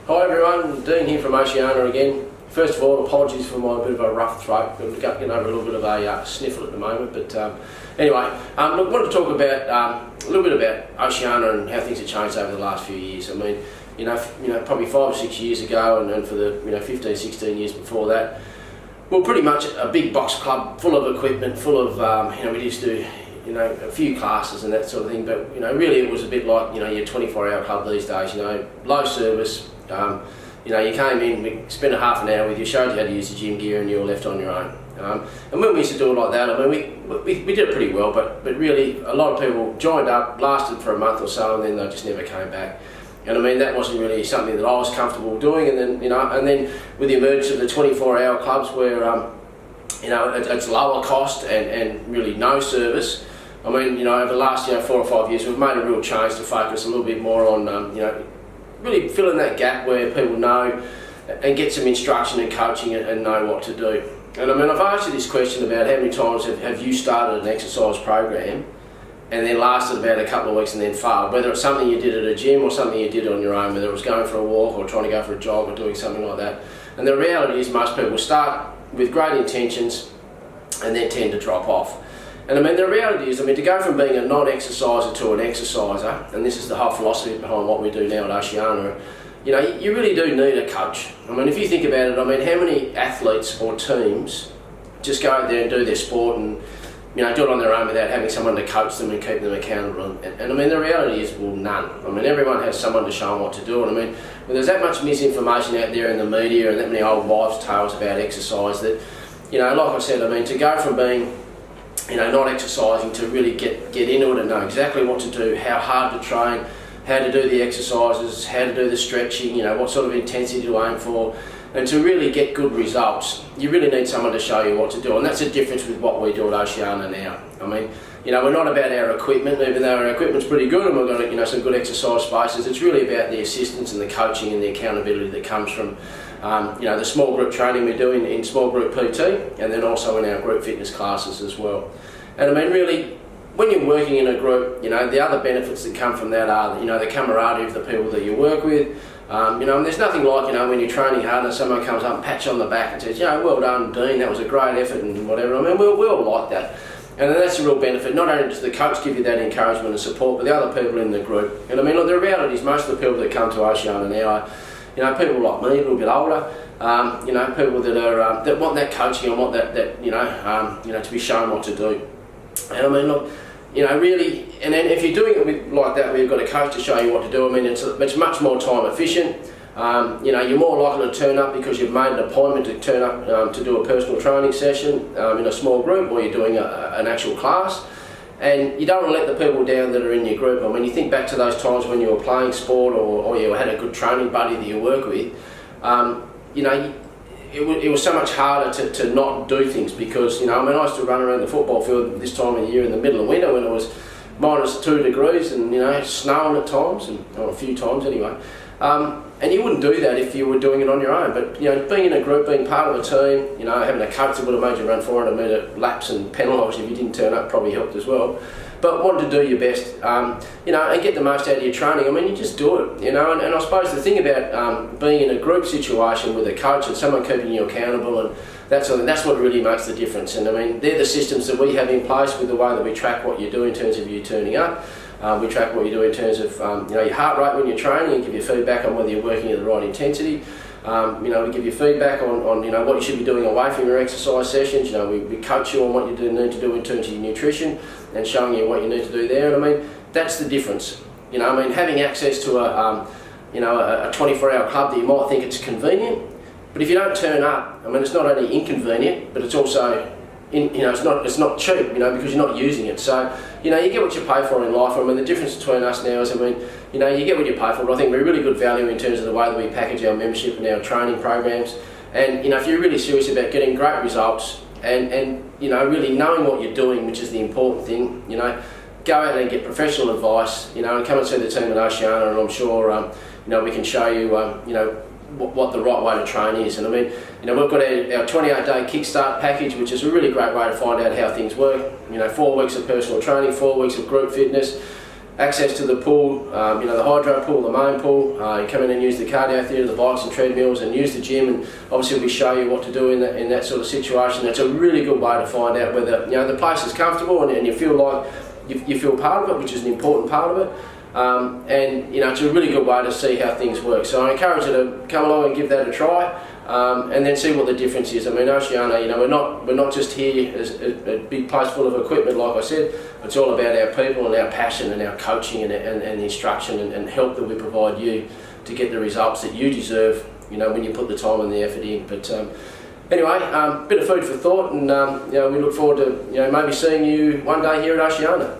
Hi everyone, Dean here from Oceania again. First of all, apologies for my bit of a rough throat. I'm getting over a little bit of a sniffle at the moment, but anyway, look, I want to talk about a little bit about Oceania and how things have changed over the last few years. I mean, probably 5 or 6 years ago, and for the 15, 16 years before that, well, pretty much a big box club full of equipment, full of we used to do a few classes and that sort of thing. But really, it was a bit like your 24-hour club these days. Low service. You came in, we spent a half an hour with you, showed you how to use the gym gear, and you were left on your own. And when we used to do it like that, I mean, we did it pretty well, but really a lot of people joined up, lasted for a month or so, and then they just never came back. And I mean, that wasn't really something that I was comfortable doing. And then with the emergence of the 24-hour clubs, where it's lower cost and really no service. I mean, over the last 4 or 5 years, we've made a real change to focus a little bit more on really filling that gap where people know and get some instruction and coaching and know what to do. And I mean, I've asked you this question about how many times have you started an exercise program and then lasted about a couple of weeks and then failed, whether it's something you did at a gym or something you did on your own, whether it was going for a walk or trying to go for a jog or doing something like that. And the reality is most people start with great intentions and then tend to drop off. And I mean, the reality is, to go from being a non-exerciser to an exerciser, and this is the whole philosophy behind what we do now at Oceania, you really do need a coach. I mean, if you think about it, how many athletes or teams just go out there and do their sport and, do it on their own without having someone to coach them and keep them accountable? And I mean, the reality is, well, none. I mean, everyone has someone to show them what to do. And I mean, when there's that much misinformation out there in the media and that many old wives' tales about exercise that, like I said, to go from being not exercising to really get into it and know exactly what to do, how hard to train, how to do the exercises, how to do the stretching, what sort of intensity to aim for, and to really get good results, you really need someone to show you what to do. And that's the difference with what we do at Oceania now. I mean, we're not about our equipment, even though our equipment's pretty good and we've got some good exercise spaces. It's really about the assistance and the coaching and the accountability that comes from the small group training we do in small group PT, and then also in our group fitness classes as well. And I mean, really, when you're working in a group, the other benefits that come from that are, the camaraderie of the people that you work with. And there's nothing like, when you're training hard and someone comes up and pats you on the back and says, well done, Dean, that was a great effort and whatever. I mean, we all like that. And that's a real benefit. Not only does the coach give you that encouragement and support, but the other people in the group. And I mean, look, the reality is most of the people that come to Oceania now are, people like me, a little bit older, people that are that want that coaching and want that to be shown what to do. And I mean, look, really, and then if you're doing it like that, where you've got a coach to show you what to do, it's much more time efficient. You're more likely to turn up because you've made an appointment to turn up to do a personal training session in a small group, or you're doing an actual class. And you don't want to let the people down that are in your group. I mean, you think back to those times when you were playing sport or you had a good training buddy that you work with, it was so much harder to not do things because, I used to run around the football field this time of the year in the middle of winter when it was -2 degrees and, snowing at times, or a few times anyway. And you wouldn't do that if you were doing it on your own. But, being in a group, being part of a team, having a coach that would have made you run 400 metre laps and penalise you if you didn't turn up probably helped as well. But wanting to do your best, and get the most out of your training, you just do it, And I suppose the thing about being in a group situation with a coach and someone keeping you accountable and that sort of thing, that's what really makes the difference. And they're the systems that we have in place with the way that we track what you do in terms of you turning up. We track what you do in terms of your heart rate when you're training and give you feedback on whether you're working at the right intensity. We give you feedback on what you should be doing away from your exercise sessions. We coach you on what you need to do in terms of your nutrition and showing you what you need to do there. And that's the difference. Having access to a 24-hour club that you might think it's convenient, but if you don't turn up, it's not only inconvenient, but it's also it's not cheap, because you're not using it. So, you get what you pay for in life. The difference between us now is, you get what you pay for, but I think we're really good value in terms of the way that we package our membership and our training programs. And, if you're really serious about getting great results and really knowing what you're doing, which is the important thing, go out and get professional advice, and come and see the team at Oceania, and I'm sure, we can show you, what the right way to train is. And we've got our 28-day kickstart package, which is a really great way to find out how things work. 4 weeks of personal training, 4 weeks of group fitness, access to the pool, the hydro pool, the main pool. You come in and use the cardio theatre, the bikes and treadmills, and use the gym, and obviously we show you what to do in that sort of situation. It's a really good way to find out whether the place is comfortable and you feel like you feel part of it, which is an important part of it. And it's a really good way to see how things work. So I encourage you to come along and give that a try, and then see what the difference is. I mean, Oceania, we're not just here as a big place full of equipment, like I said. It's all about our people and our passion and our coaching and the instruction and help that we provide you to get the results that you deserve, when you put the time and the effort in. But anyway, bit of food for thought, and we look forward to maybe seeing you one day here at Oceania.